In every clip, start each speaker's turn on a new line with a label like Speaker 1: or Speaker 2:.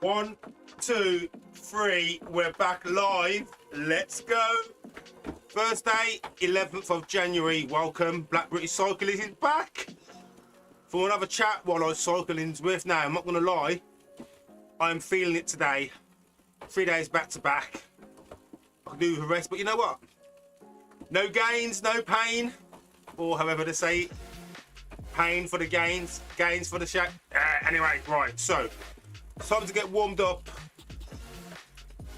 Speaker 1: One, two, three. We're back live. Let's go. Thursday, 11th of January. Welcome. Black British Cyclist is back for another chat while I cycle in Zwift. Now, I'm not going to lie. I'm feeling it today. 3 days back to back. I can do the rest, but you know what? No gains, no pain. Or however to say it. Pain for the gains, gains for the shack. Anyway, right, so time to get warmed up.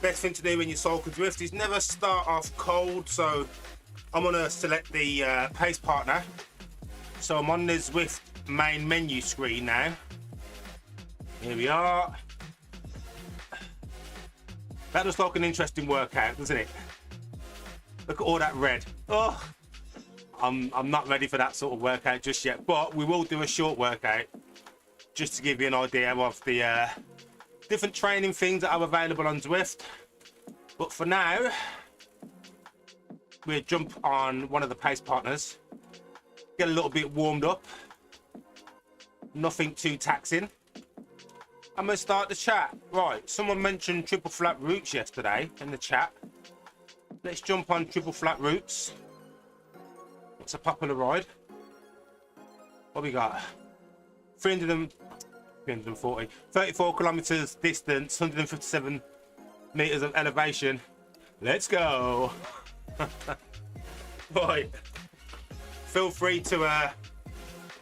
Speaker 1: Best thing to do when you cycle Zwift is never start off cold. So I'm gonna select the pace partner. So I'm on the Zwift main menu screen now. Here we are. That looks like an interesting workout, doesn't it? Look at all that red. Oh, I'm not ready for that sort of workout just yet, but we will do a short workout just to give you an idea of the different training things that are available on Zwift. But for now, we'll jump on one of the pace partners, get a little bit warmed up, nothing too taxing. I'm going to start the chat. Right, someone mentioned triple flat routes yesterday in the chat. Let's jump on triple flat routes. It's a popular ride. What we got? 340, 34 kilometers distance, 157 meters of elevation. Let's go. Right. Feel free to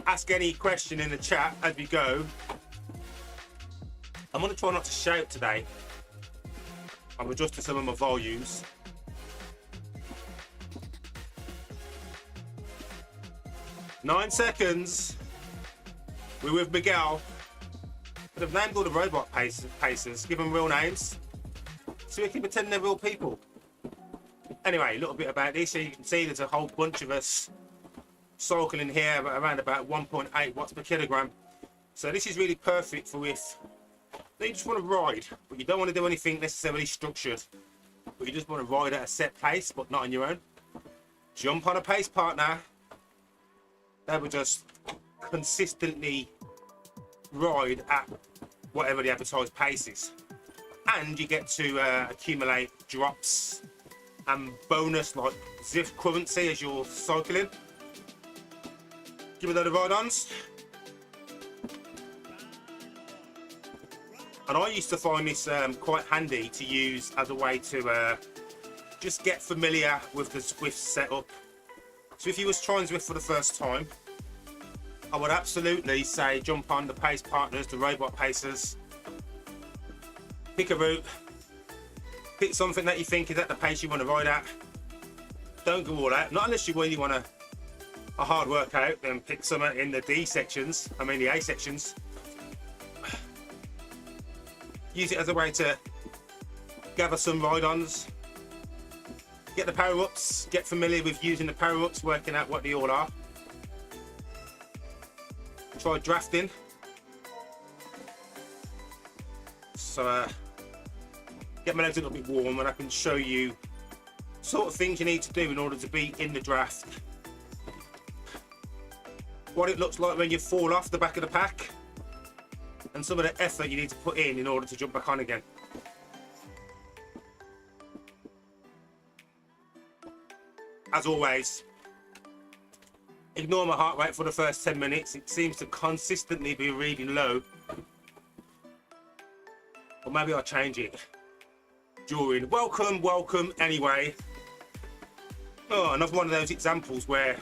Speaker 1: ask any question in the chat as we go. I'm going to try not to shout today. I'm adjusting some of my volumes. Nine seconds. We're with Miguel. But I've named all the robot pacers, give them real names, so we can pretend they're real people. Anyway, a little bit about this. So you can see there's a whole bunch of us cycling here around about 1.8 watts per kilogram. So this is really perfect for if you just want to ride, but you don't want to do anything necessarily structured, but you just want to ride at a set pace, but not on your own. Jump on a pace partner. They will just consistently ride at whatever the advertised pace is, and you get to accumulate drops and bonus like Zwift currency as you're cycling. Give me a load of ride-ons. And I used to find this quite handy to use as a way to just get familiar with the Zwift setup. So if you was trying Zwift for the first time, I would absolutely say jump on the pace partners, the robot pacers. Pick a route. Pick something that you think is at the pace you want to ride at. Don't go all out. Not unless you really want a hard workout, then pick some in the D sections. I mean the A sections. Use it as a way to gather some ride-ons. Get the power-ups. Get familiar with using the power-ups, working out what they all are. Try drafting. So get my legs a little bit warm and I can show you sort of things you need to do in order to be in the draft. What it looks like when you fall off the back of the pack, and some of the effort you need to put in order to jump back on again. As always, ignore my heart rate for the first 10 minutes. It seems to consistently be reading low. Or maybe I'll change it during. Welcome anyway. Oh, another one of those examples where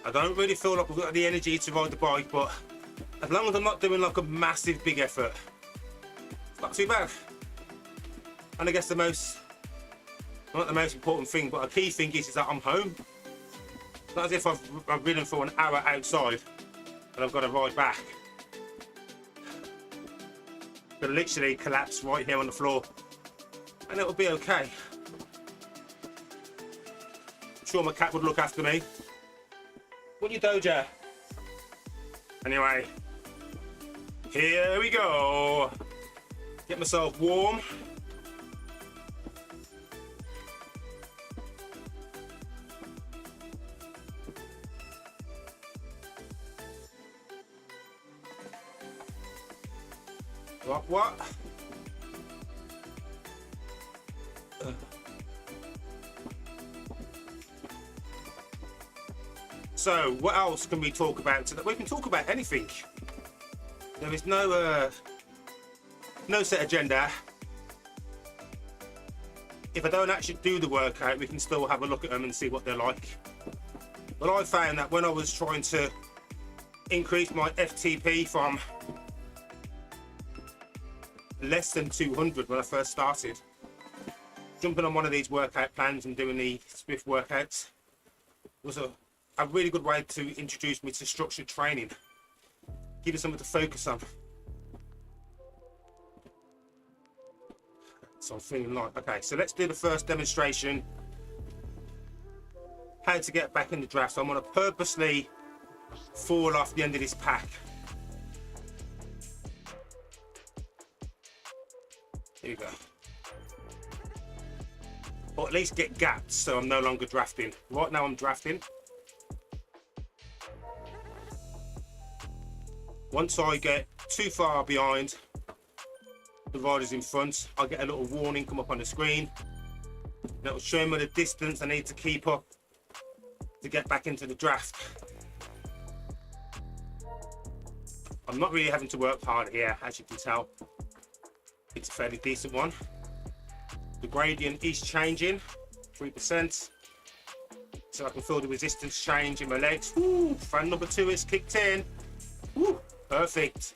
Speaker 1: I don't really feel like I've got the energy to ride the bike, but as long as I'm not doing like a massive big effort, it's not too bad. And I guess not the most important thing, but a key thing is that I'm home. It's not as if I've ridden for an hour outside and I've got to ride back. But literally collapse right here on the floor and it'll be okay. I'm sure my cat would look after me. What you doja? Anyway, here we go. Get myself warm. What? So, what else can we talk about today? We can talk about anything. There is no set agenda. If I don't actually do the workout, we can still have a look at them and see what they're like. But I found that when I was trying to increase my FTP from less than 200 when I first started, jumping on one of these workout plans and doing the Zwift workouts was a really good way to introduce me to structured training, give you something to focus on. So I'm feeling like, okay, so let's do the first demonstration, how to get back in the draft. So I'm going to purposely fall off the end of this pack. Here we go. Or at least get gaps so I'm no longer drafting. Right now I'm drafting. Once I get too far behind the riders in front, I'll get a little warning come up on the screen. That will show me the distance I need to keep up to get back into the draft. I'm not really having to work hard here, as you can tell. It's a fairly decent one. The gradient is changing, 3%. So I can feel the resistance change in my legs. Woo, fan number 2 is kicked in. Woo, perfect.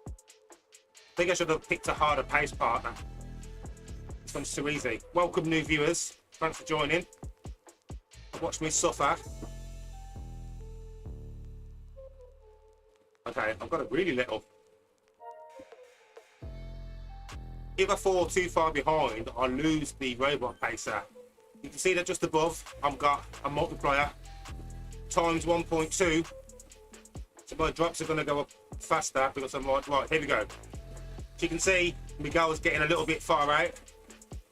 Speaker 1: I think I should have picked a harder pace partner. This one's too easy. Welcome new viewers. Thanks for joining. Watch me suffer. Okay, I've got it really little. If I fall too far behind, I lose the robot pacer. You can see that just above, I've got a multiplier times 1.2. So my drops are going to go up faster because I'm like, right, here we go. So you can see Miguel's getting a little bit far out.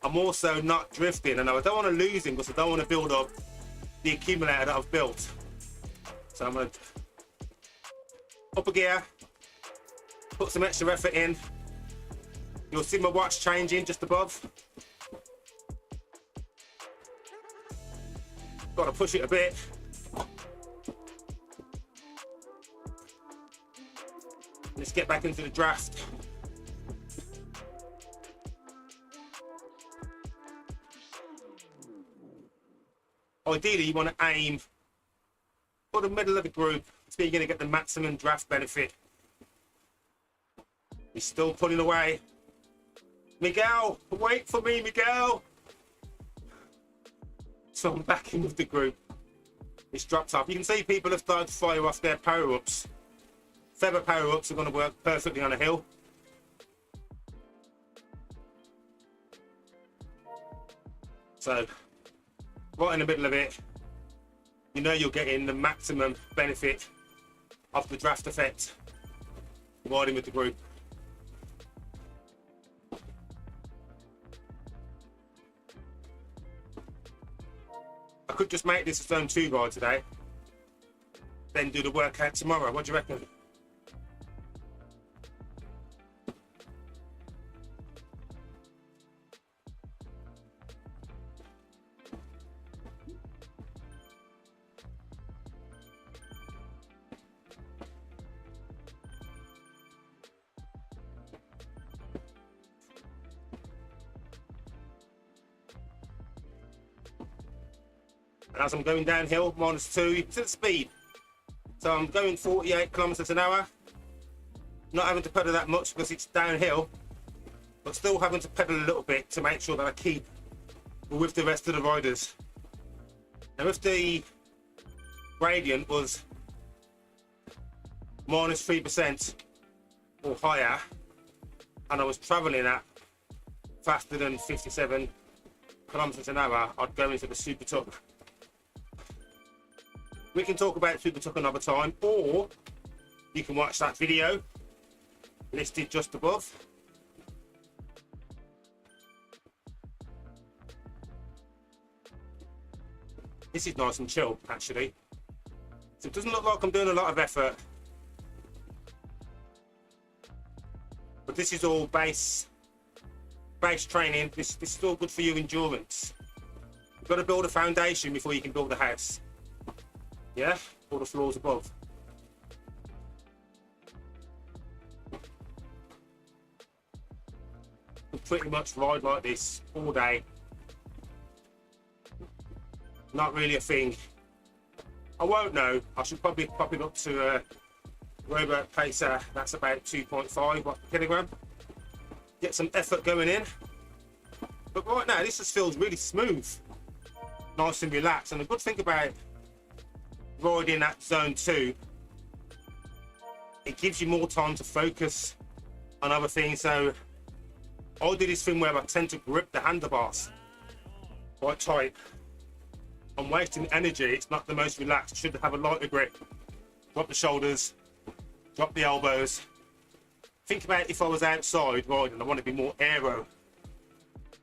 Speaker 1: I'm also not drifting, and I don't want to lose him because I don't want to build up the accumulator that I've built. So I'm going to up a gear, put some extra effort in. You'll see my watch changing just above. Got to push it a bit. Let's get back into the draft. Ideally, you want to aim for the middle of the group so you're going to get the maximum draft benefit. He's still pulling away. Miguel, wait for me, Miguel. So I'm back in with the group. It's dropped off. You can see people have started to fire off their power-ups. Feather power-ups are going to work perfectly on a hill. So, right in the middle of it, you know you're getting the maximum benefit of the draft effect riding with the group. I could just make this a zone 2 ride today, then do the workout tomorrow. What do you reckon? And as I'm going downhill, -2, you can see the speed. So I'm going 48 kilometers an hour. Not having to pedal that much because it's downhill, but still having to pedal a little bit to make sure that I keep with the rest of the riders. Now if the gradient was -3% or higher, and I was traveling at faster than 57 kilometers an hour, I'd go into the super tuck. We can talk about super tuck another time, or you can watch that video listed just above. This is nice and chill, actually. So it doesn't look like I'm doing a lot of effort. But this is all base training. This is all good for your endurance. You've got to build a foundation before you can build a house. Yeah, all the floors above. You pretty much ride like this all day. Not really a thing. I won't know. I should probably pop it up to a robot pacer. That's about 2.5 watt per kilogram. Get some effort going in. But right now, this just feels really smooth, nice and relaxed. And the good thing about riding at zone 2, it gives you more time to focus on other things. So I do this thing where I tend to grip the handlebars quite tight. I'm wasting energy. It's not the most relaxed. Should have a lighter grip. Drop the shoulders, drop the elbows. Think about if I was outside riding, I want to be more aero,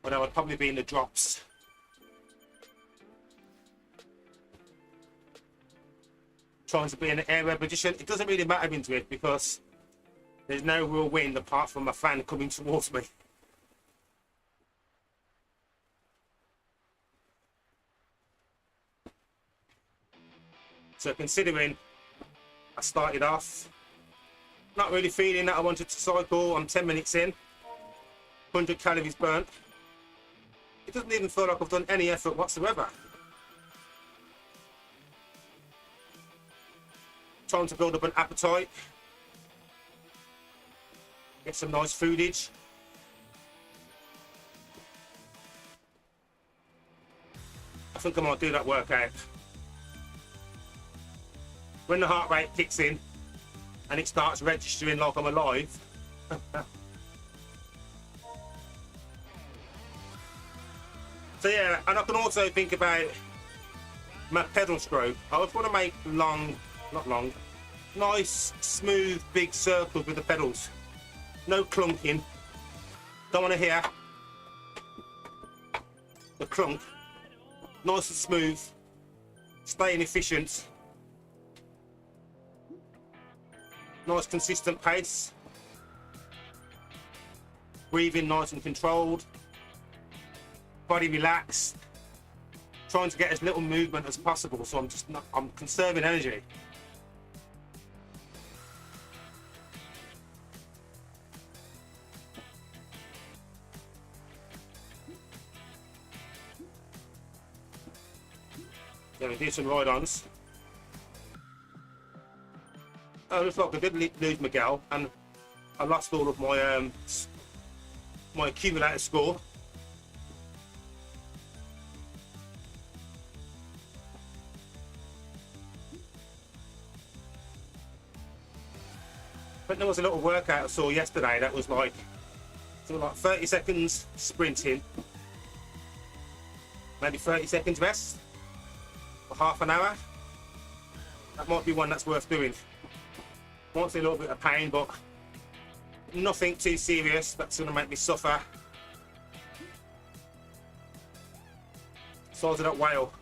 Speaker 1: but I would probably be in the drops. Trying to be in an aero position. It doesn't really matter in Zwift because there's no real wind apart from a fan coming towards me. So considering I started off not really feeling that I wanted to cycle, I'm 10 minutes in, 100 calories burnt. It doesn't even feel like I've done any effort whatsoever. Time to build up an appetite, get some nice foodage. I think I might do that workout. When the heart rate kicks in and it starts registering like I'm alive. So yeah, and I can also think about my pedal stroke. I just want to make nice, smooth, big circles with the pedals. No clunking. Don't want to hear the clunk. Nice and smooth, staying efficient. Nice consistent pace. Breathing nice and controlled. Body relaxed. Trying to get as little movement as possible, so I'm conserving energy. Gonna do some ride-ons. Oh, looks like I did lose Miguel, and I lost all of my my accumulated score. But there was a little workout I saw yesterday that was like 30 seconds sprinting, maybe 30 seconds rest for half an hour. That might be one that's worth doing. Might see a little bit of pain, but nothing too serious that's going to make me suffer. Size of that whale.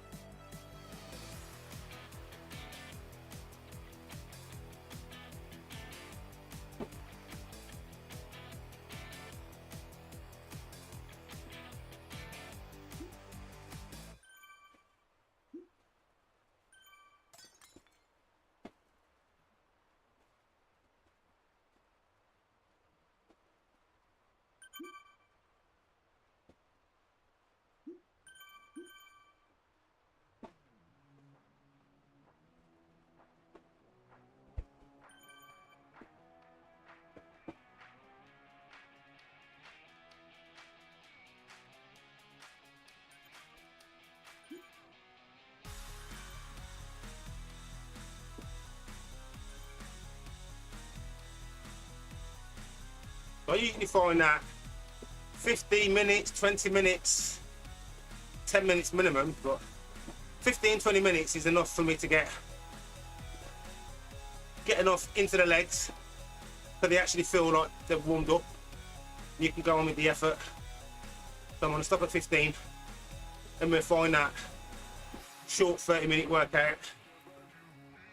Speaker 1: I usually find that 15 minutes, 20 minutes, 10 minutes minimum, but 15, 20 minutes is enough for me to get enough into the legs so they actually feel like they're warmed up. You can go on with the effort. So I'm going to stop at 15 and we'll find that short 30-minute workout.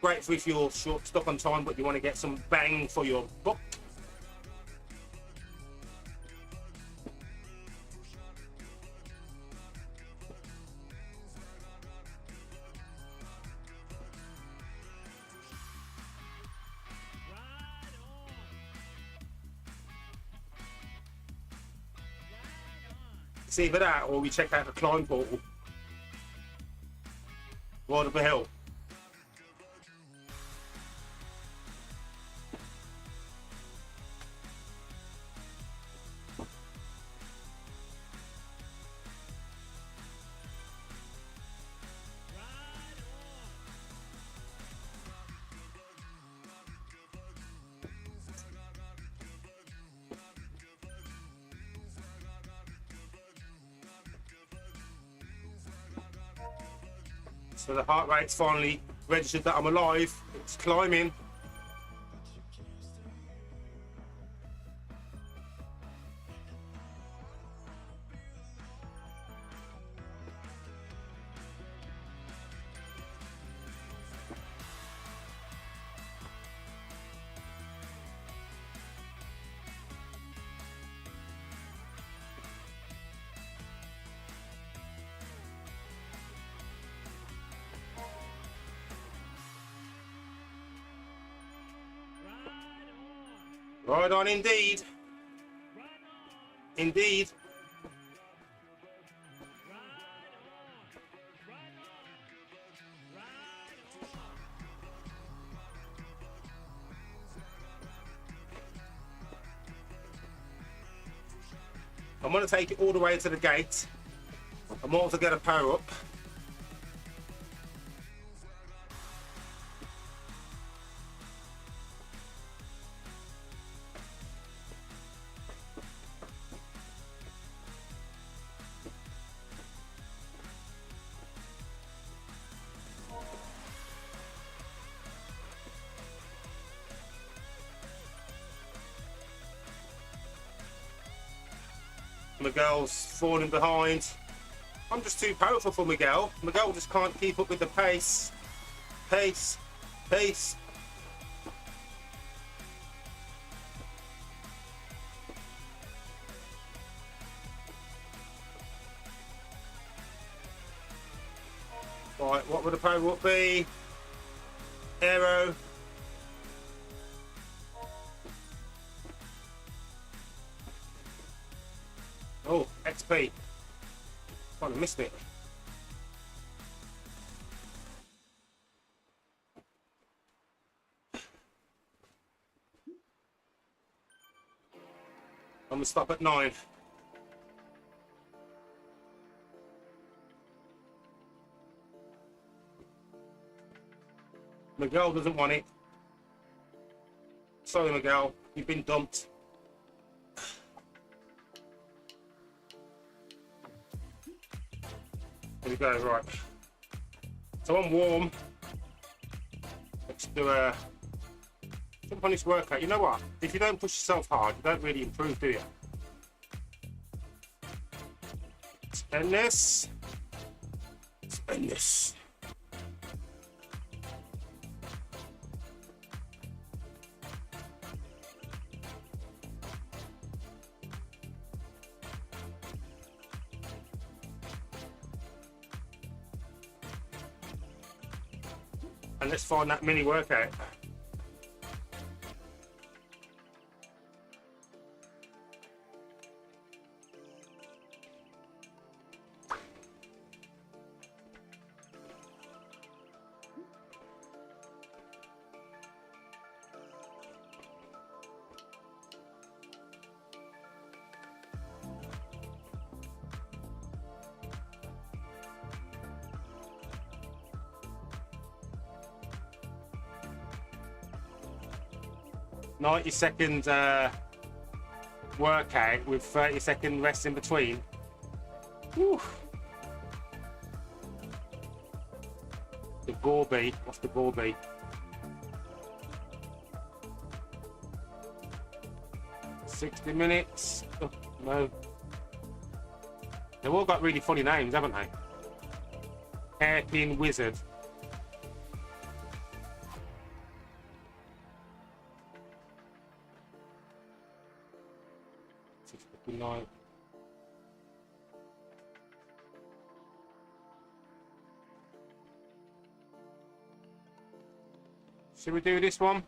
Speaker 1: Great for if you're short, stuck on time, but you want to get some bang for your buck. It's either that or we check out the climb portal. Ride up a hill. So the heart rate's finally registered that I'm alive. It's climbing. Right on, indeed. Indeed. I'm going to take it all the way to the gate. I'm also going to power up. Miguel's falling behind. I'm just too powerful for Miguel. Miguel just can't keep up with the pace. Pace. Pace. Right, what would the power up be? Aero. Oh, XP. Kind of missed it. I'm gonna stop at 9. Miguel doesn't want it. Sorry, Miguel, you've been dumped. Here we go, right. So I'm warm. Let's do a jump on this workout. You know what? If you don't push yourself hard, you don't really improve, do you? Spend this. Spend this. And let's find that mini workout. "90-second workout with 30-second rest in between." Whew. The Gorby. What's the Gorby? "60 minutes. Oh, no. They've all got really funny names, haven't they? Hairpin Wizard. Night. Should we do this one?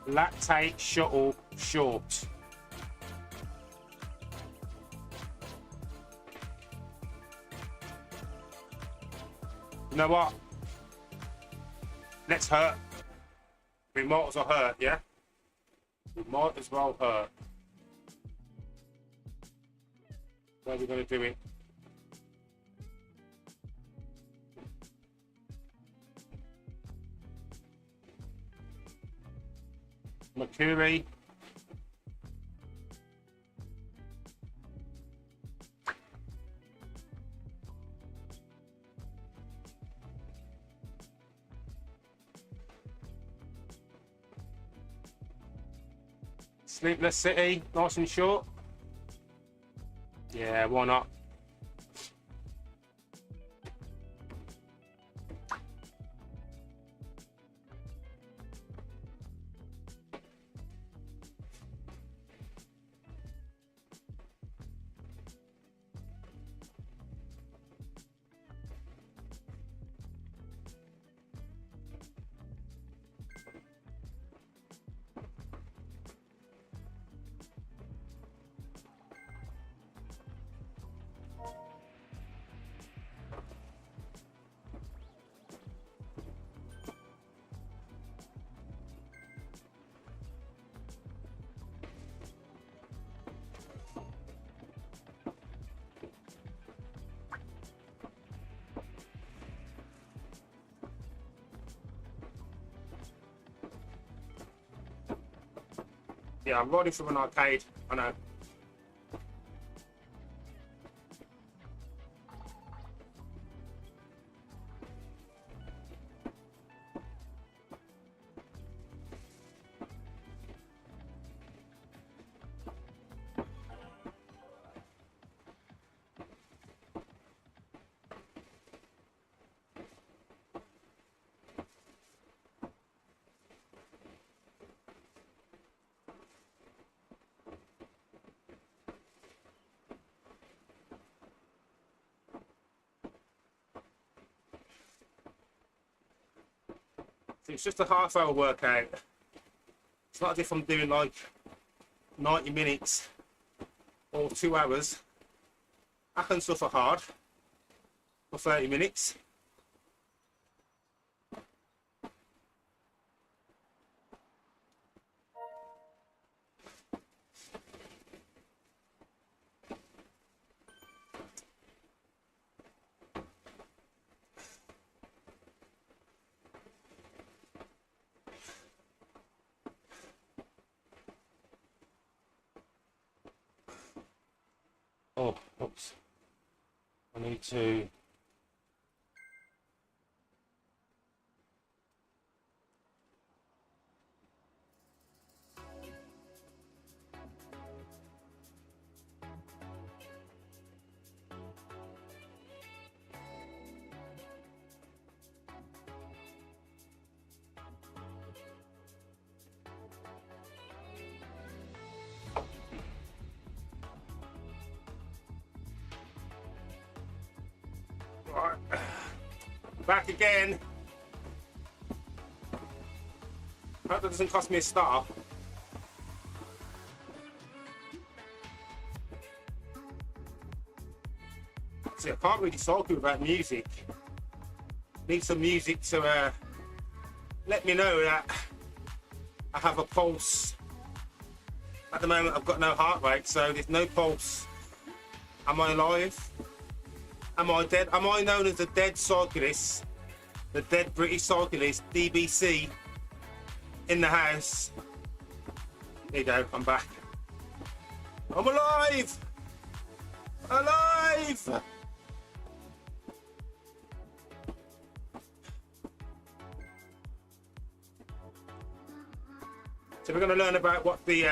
Speaker 1: Lactate Shuttle short. You know what? Let's hurt. We might as well hurt, yeah? We might as well hurt. Where are we going to do it? Mercury. Sleepless City, nice and short. Yeah, why not? Yeah, I'm riding from an arcade. I know. It's just a half-hour workout. It's not as if I'm doing like 90 minutes or 2 hours. I can suffer hard for 30 minutes. Oh, oops. I need to... Right. Back again. Hope that doesn't cost me a star. See, I can't really talk about music. Need some music to let me know that I have a pulse. At the moment, I've got no heart rate, so there's no pulse. Am I alive? Am I dead? Am I known as the dead cyclist? The dead British cyclist, DBC, in the house? There you go, I'm back. I'm alive! Alive! So we're going to learn about what the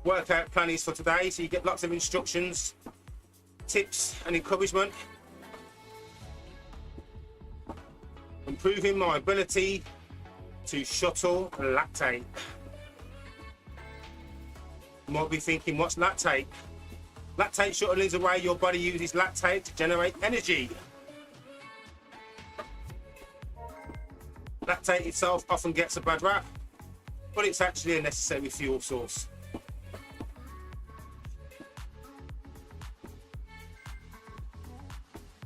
Speaker 1: workout plan is for today. So you get lots of instructions, tips and encouragement. Improving my ability to shuttle lactate. You might be thinking, what's lactate? Lactate shuttle is a way your body uses lactate to generate energy. Lactate itself often gets a bad rap. but it's actually a necessary fuel source.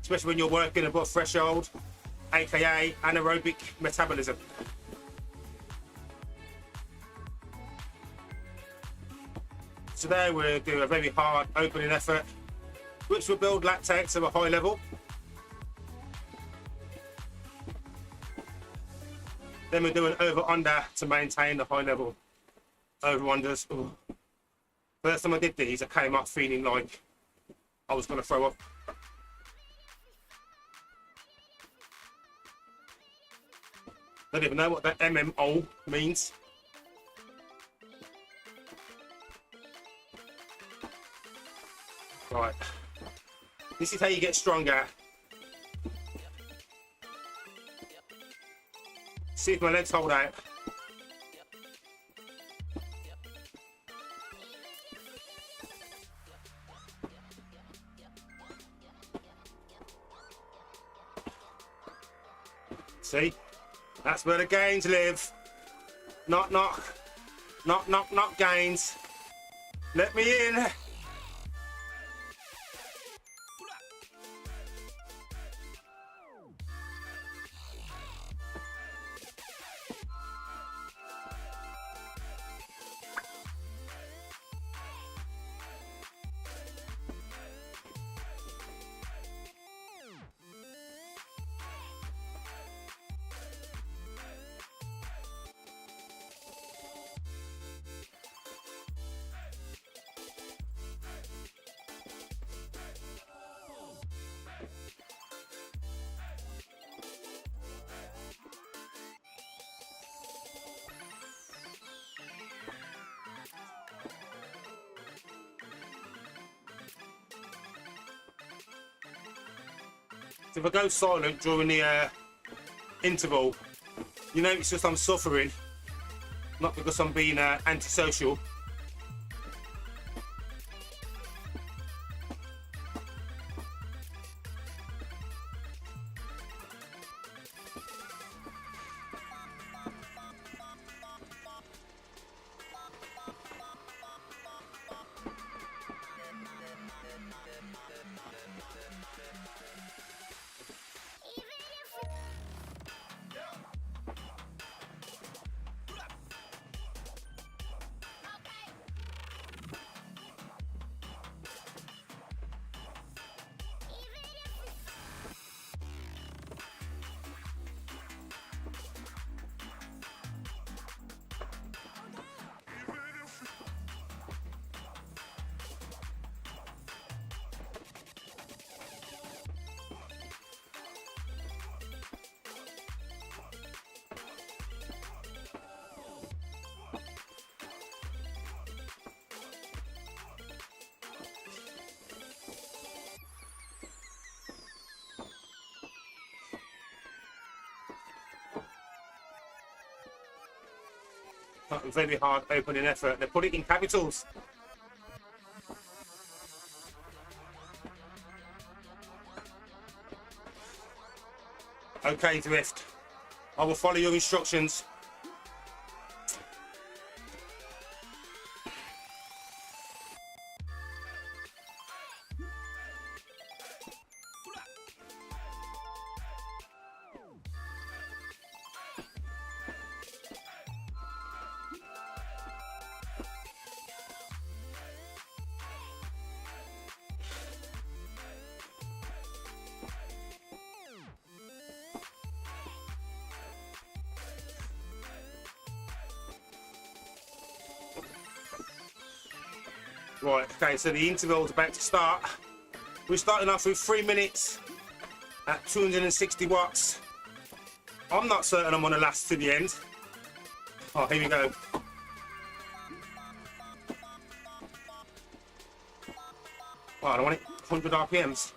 Speaker 1: Especially when you're working above threshold, aka anaerobic metabolism. Today we'll do a very hard opening effort, which will build lactate to a high level. Then we'll do an over-under to maintain the high level. Over-unders. Ooh. First time I did these, I came up feeling like I was going to throw up. Don't even know what that MMO means. Right. This is how you get stronger. See if my legs hold out. See? That's where the gains live. Knock, knock. Knock, knock, knock, gains. Let me in. If I go silent during the interval, you know it's just I'm suffering, not because I'm being antisocial. Very hard opening effort. They put it in capitals. Okay, Zwift. I will follow your instructions. Right, okay, so the interval's about to start. We're starting off with 3 minutes at 260 watts. I'm not certain I'm gonna last to the end. Oh, here we go. Oh, I don't want it 100 RPMs.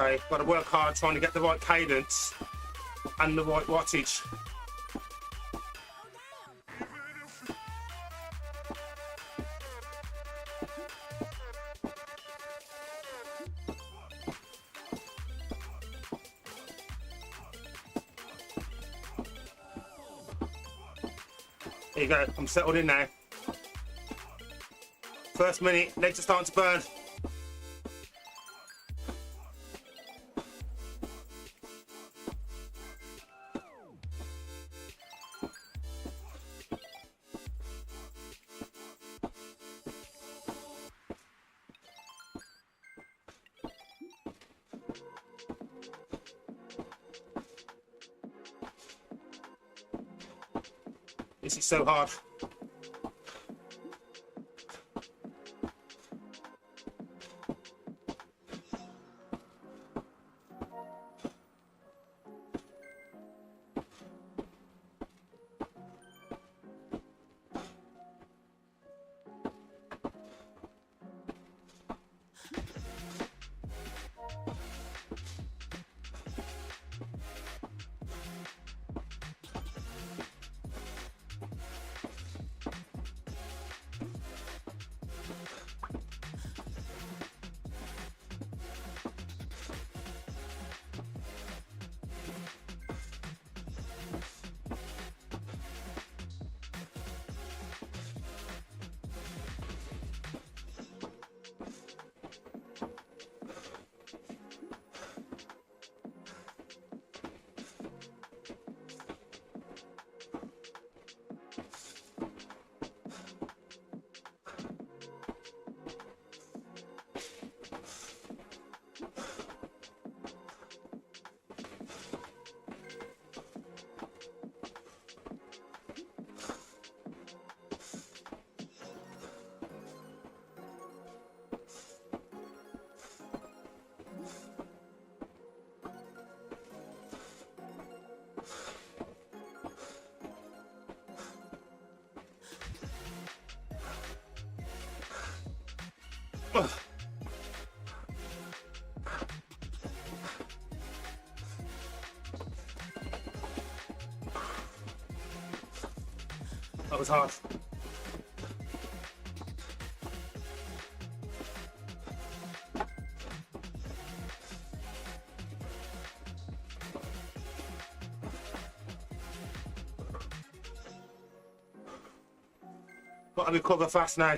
Speaker 1: Okay, got to work hard trying to get the right cadence and the right wattage. There you go, I'm settled in now. First minute, legs are starting to burn. This is so hard. Ugh. That was hard. Got to recover fast now.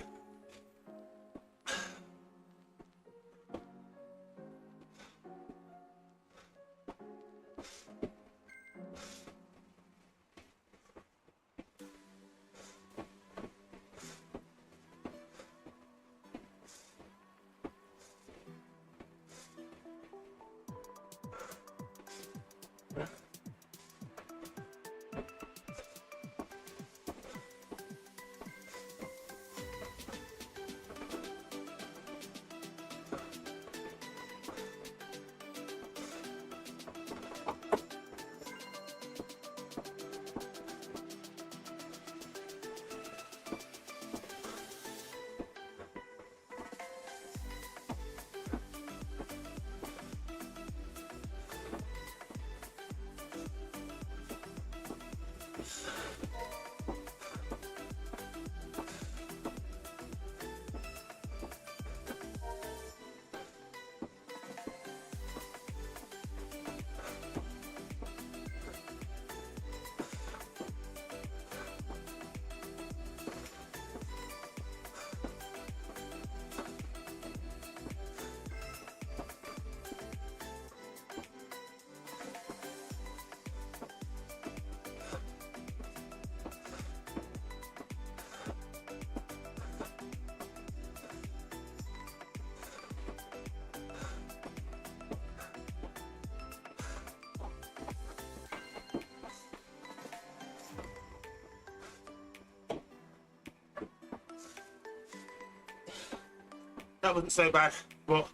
Speaker 1: That wasn't so bad. Well,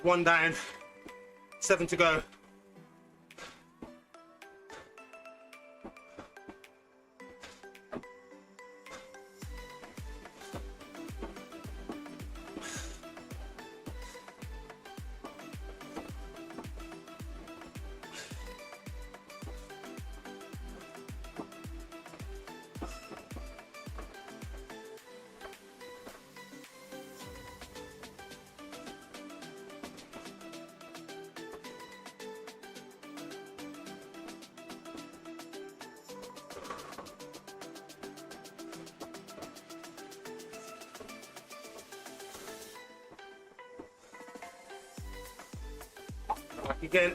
Speaker 1: 1 down, 7 to go. Again.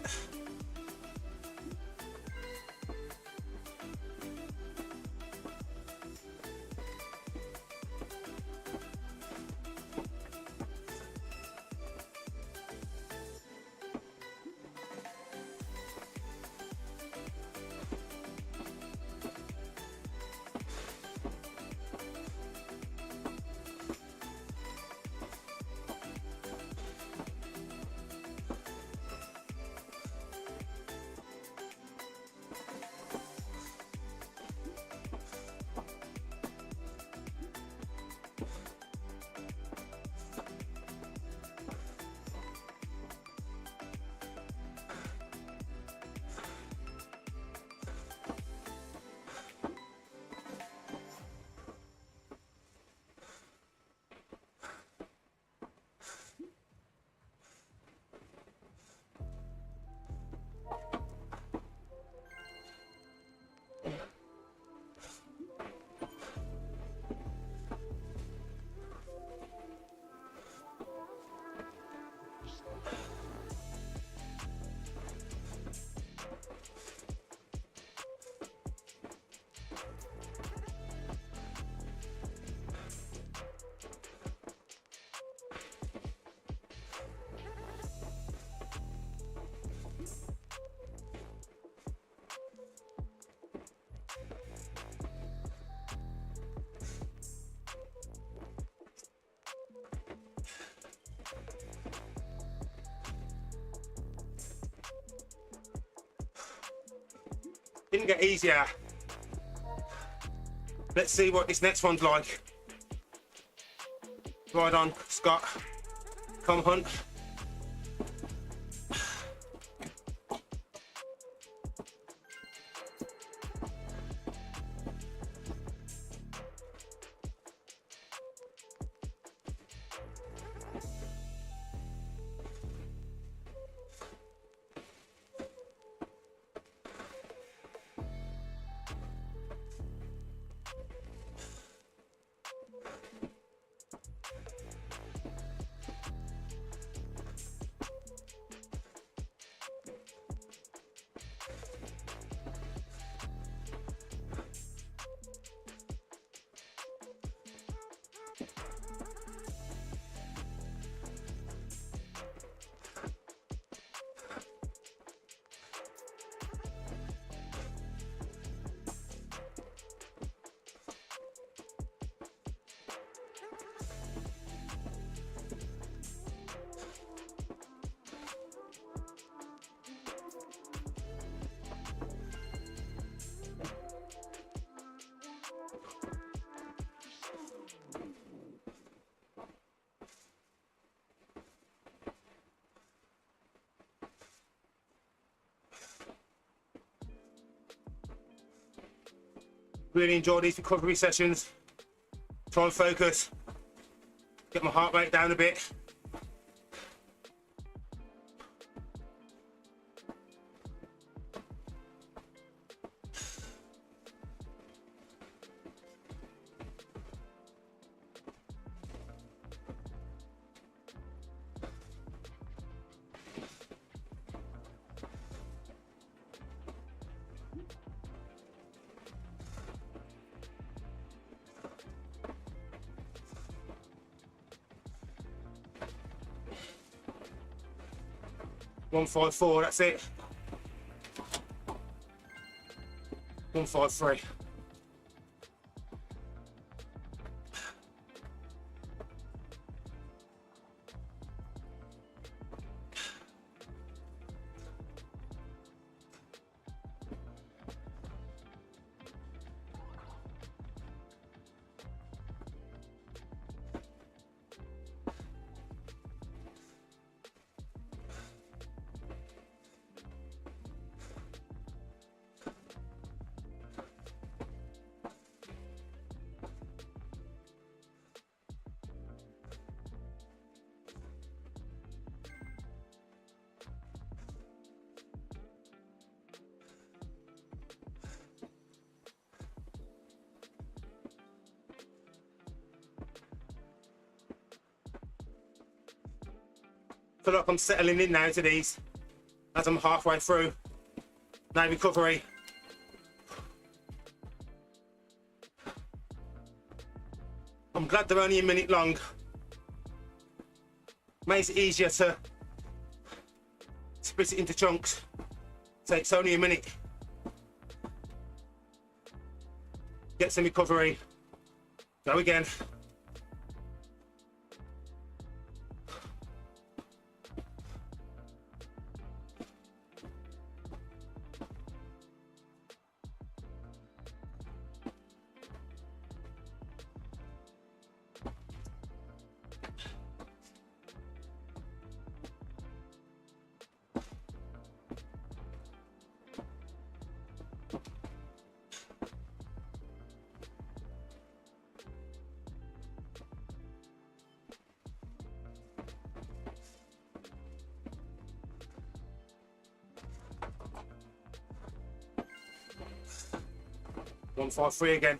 Speaker 1: Didn't get easier. Let's see what this next one's like. Ride on, Scott. Come hunt. Really enjoy these recovery sessions. Try and focus. Get my heart rate down a bit. One, 154, that's it. 153. Feel like I'm settling in now to these. as I'm halfway through. No recovery. I'm glad they're only a minute long. Makes it easier to split it into chunks. So it's only a minute. Get some recovery. Go again. One, 5, 3 again.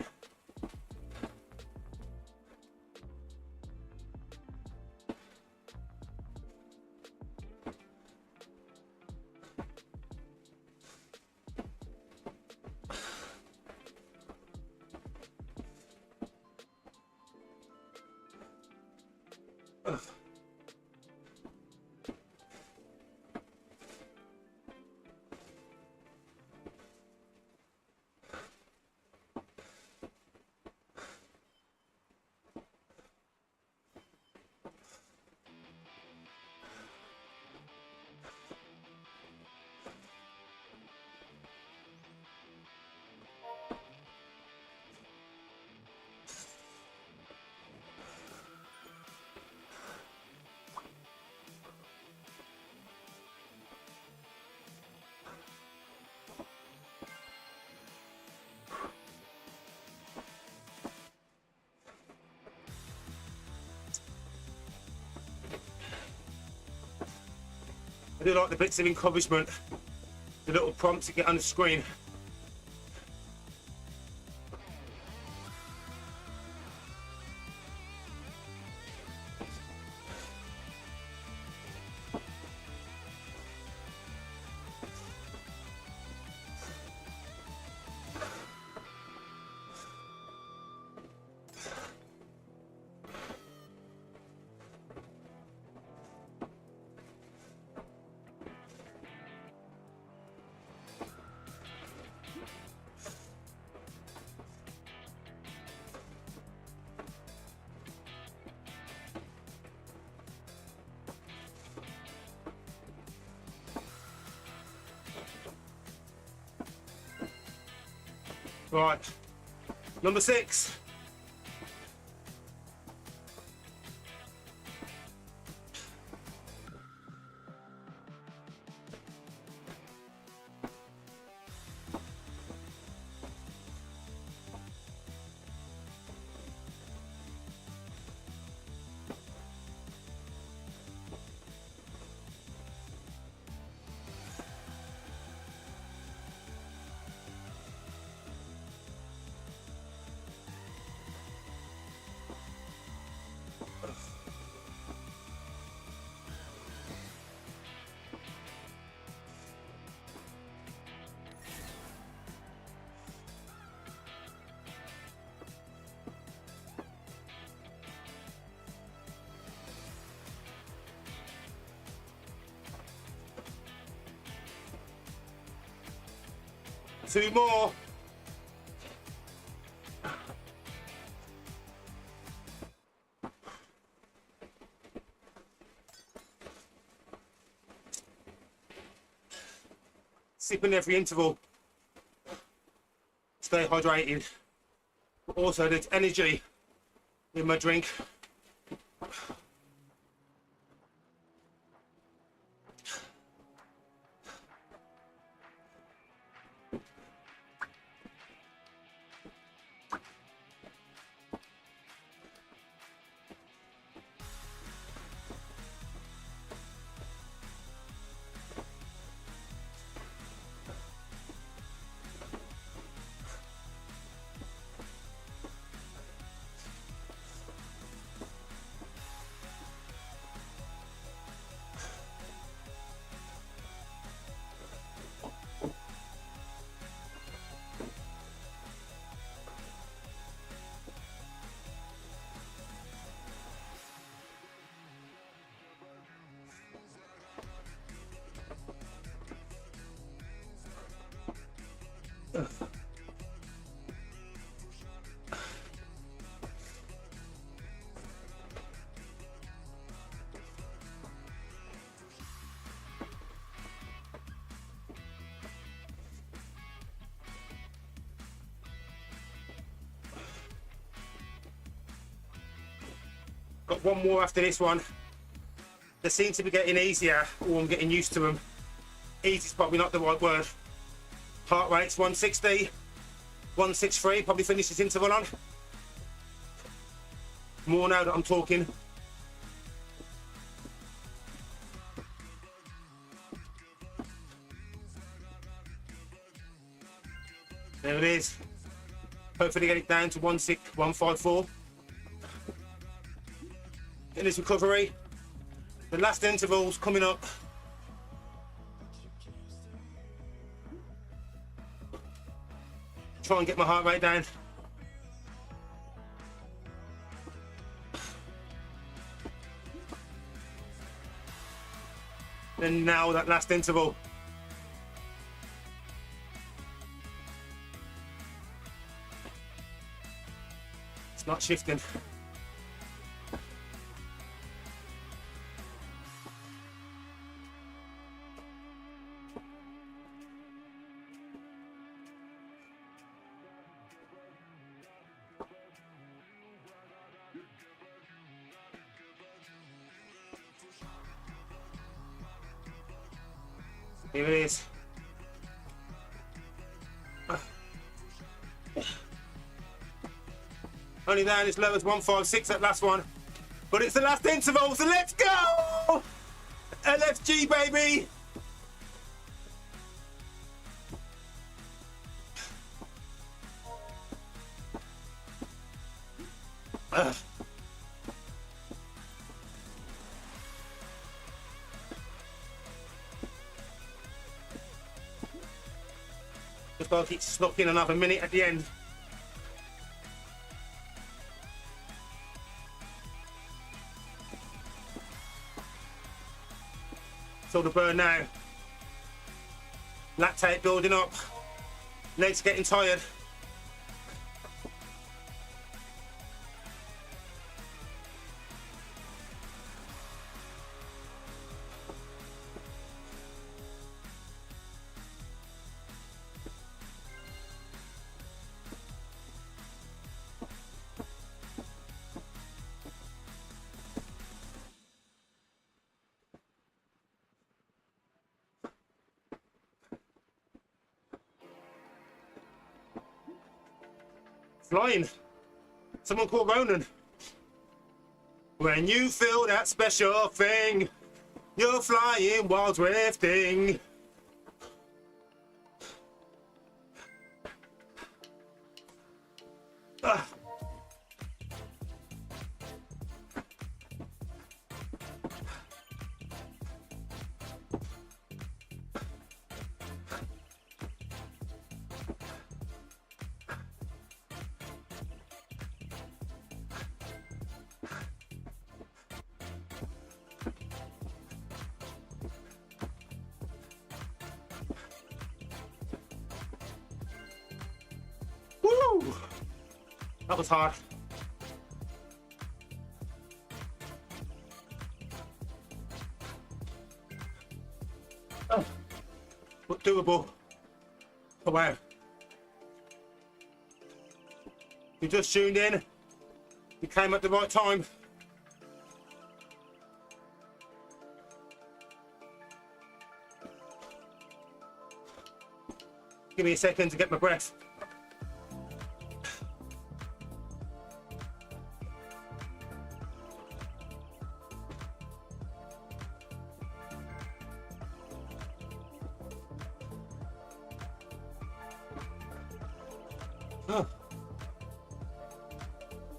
Speaker 1: I do like the bits of encouragement, the little prompts to get on the screen. Right, number 6. Two more. Sipping every interval. Stay hydrated. Also, there's energy in my drink. Got one more after this one. They seem to be getting easier, or I'm getting used to them. Easy's probably not the right word. Heart rate's 160, 163, probably finish this interval on. More now that I'm talking. There it is. Hopefully get it down to 154. In this recovery, the last interval's coming up. Try and get my heart rate down. And now that last interval. It's not shifting. Here it is. Only down as low as 156 that last one. But it's the last interval, so let's go! LFG, baby! Just gotta keep snuck in another minute at the end. Till the burn now. Lactate building up. Legs getting tired. Flying. Someone called Ronan. When you feel that special thing, you're flying while drifting. Woo! That was hard. But doable. Oh wow. You just tuned in. You came at the right time. Give me a second to get my breath.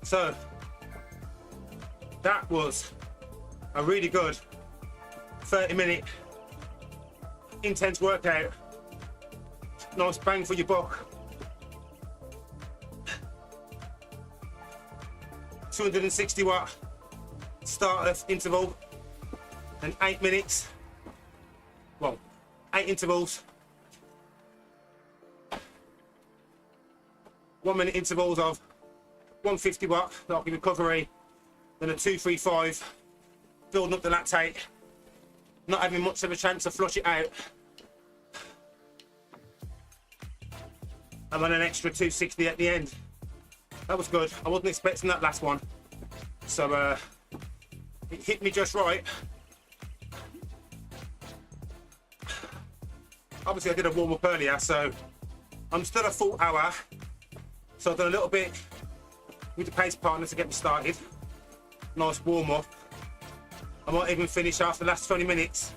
Speaker 1: So that was a really good 30-minute intense workout. Nice bang for your buck. 260 watt start of interval and 8 minutes. Well, 8 intervals. 1 minute intervals of 150 watt lactate recovery, then a 235, building up the lactate, not having much of a chance to flush it out. And then an extra 260 at the end. That was good. I wasn't expecting that last one. So it hit me just right. Obviously I did a warm up earlier, so I'm still a full hour. So I've done a little bit with the pace partner to get me started. Nice warm up. I might even finish after the last 20 minutes.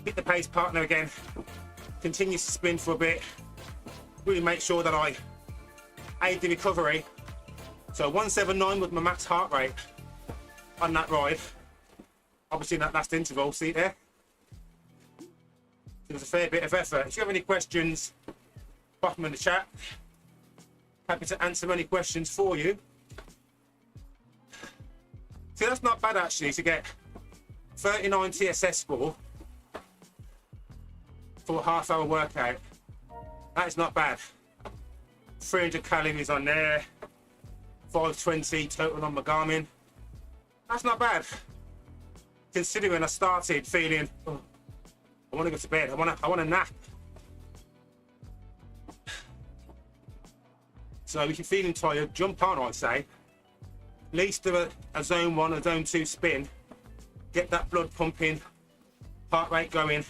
Speaker 1: Hit the pace partner again. Continue to spin for a bit. Really make sure that I aid the recovery. So 179 was my max heart rate on that ride. Obviously in that last interval, see there? It was a fair bit of effort. If you have any questions, pop them in the chat. Happy to answer any questions for you. See, that's not bad actually to get 39 TSS score for a half-hour workout. That is not bad. 300 calories on there, 520 total on my Garmin. That's not bad. Considering I started feeling, oh, I want to go to bed. I want a nap. So if you're feeling tired, jump on, I say. At least do a zone 1, a zone 2 spin. Get that blood pumping, heart rate going.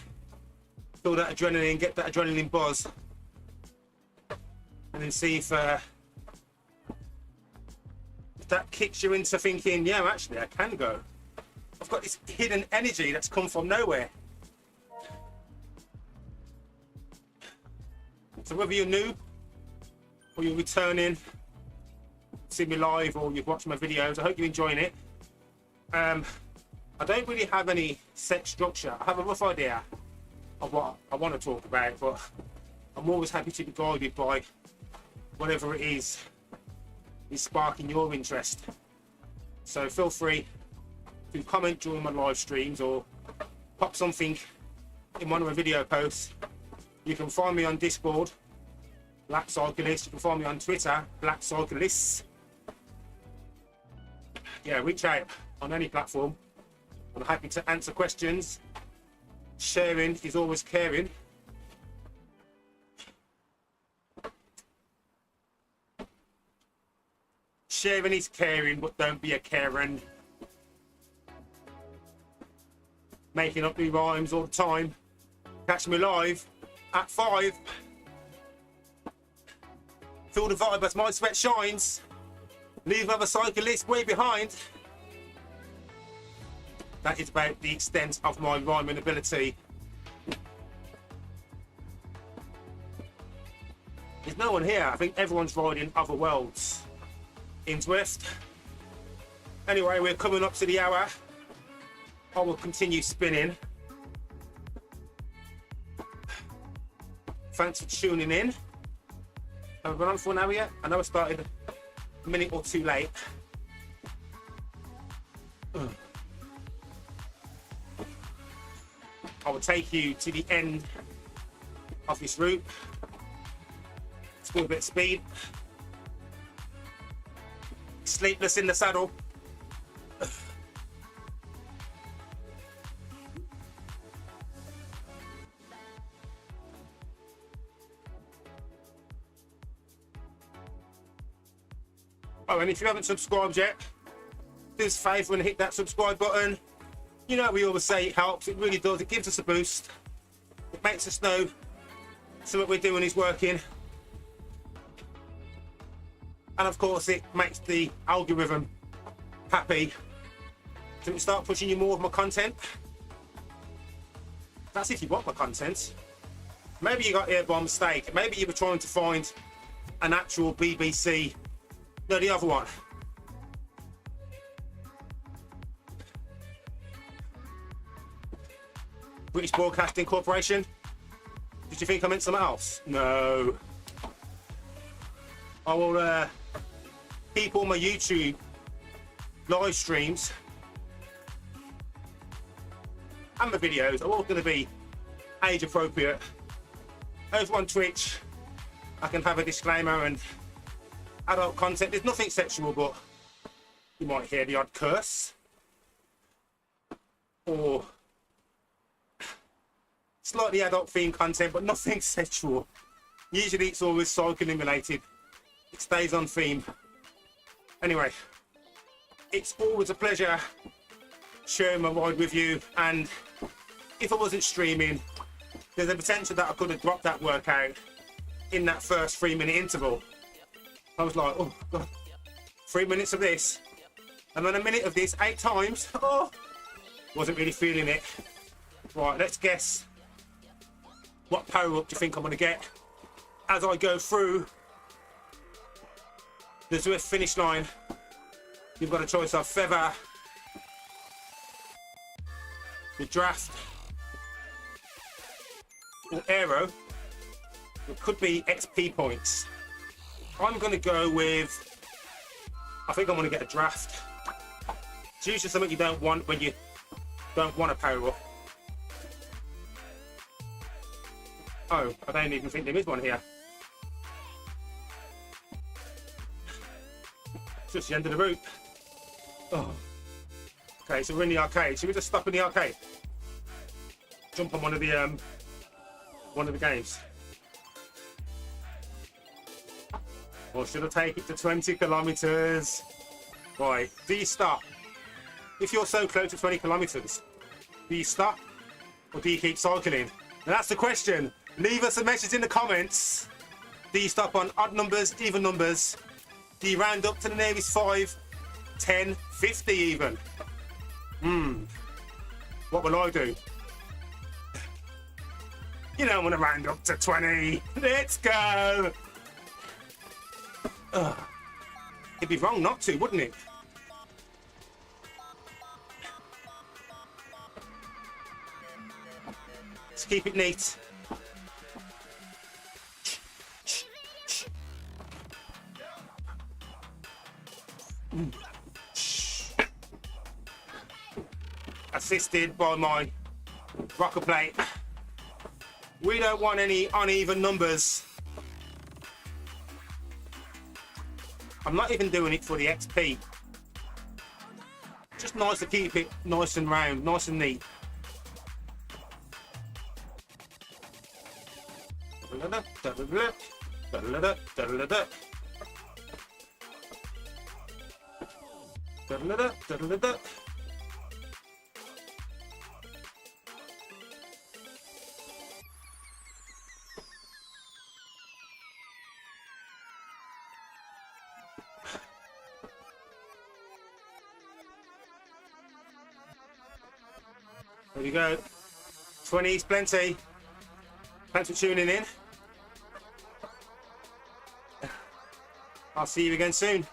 Speaker 1: Feel that adrenaline, get that adrenaline buzz. And then see if that kicks you into thinking, yeah, actually, I can go. I've got this hidden energy that's come from nowhere. So whether you're new or you're returning, see me live or you've watched my videos, I hope you're enjoying it. I don't really have any set structure. I have a rough idea of what I want to talk about, but I'm always happy to be guided by whatever it is sparking your interest. So feel free to comment during my live streams or pop something in one of my video posts. You can find me on Discord, Black Cyclist. You can find me on Twitter, Black Cyclists. Yeah, reach out on any platform. I'm happy to answer questions. Sharing is always caring. Sharing is caring, but don't be a Karen. Making up new rhymes all the time. Catch me live at 5. Feel the vibe as my sweat shines. Leave other cyclists way behind. That is about the extent of my rhyming ability. There's no one here. I think everyone's riding other worlds in Zwift. Anyway, we're coming up to the hour. I will continue spinning. Thanks for tuning in. Have I been on for an hour yet? I know I started a minute or two late. I will take you to the end of this route. Still a bit of speed. Sleepless in the saddle. Oh, and if you haven't subscribed yet, do us a favour and hit that subscribe button. You know, we always say it helps. It really does. It gives us a boost. It makes us know something we're doing is working. And of course, it makes the algorithm happy. So we start pushing you more of my content. That's if you want my content. Maybe you got here by mistake. Maybe you were trying to find an actual BBC. No, the other one. British Broadcasting Corporation. Did you think I meant something else? No. I will keep all my YouTube live streams and my videos are all going to be age appropriate. Over on Twitch, I can have a disclaimer and adult content. There's nothing sexual, but you might hear the odd curse or slightly adult themed content, but nothing sexual. Usually it's always cycling related. It stays on theme. Anyway, it's always a pleasure sharing my ride with you, and if I wasn't streaming, there's a potential that I could have dropped that workout in that first 3-minute interval. I was like, oh God, 3 minutes of this, and then a minute of this 8 times. Oh, wasn't really feeling it. Right, let's guess what power up do you think I'm going to get as I go through the Zwift finish line. You've got a choice of feather, the draft, or aero. It could be XP points. I'm going to go with, I think I'm going to get a draft. It's usually something you don't want when you don't want to power up. Oh, I don't even think there is one here. It's just the end of the route. Oh. Okay, so we're in the arcade. Should we just stop in the arcade? Jump on one of the games. Or should I take it to 20 kilometers? Why? Do you stop? If you're so close to 20 kilometers, do you stop or do you keep cycling? Now that's the question. Leave us a message in the comments. Do you stop on odd numbers, even numbers? Do you round up to the nearest 5, 10, 50 even? What will I do? You know, I'm gonna round up to 20. Let's go. It'd be wrong not to, wouldn't it? Let's keep it neat. Assisted by my rocker plate. We don't want any uneven numbers. I'm not even doing it for the XP. Just nice to keep it nice and round, nice and neat. There we go. 20 is plenty. Thanks for tuning in. I'll see you again soon.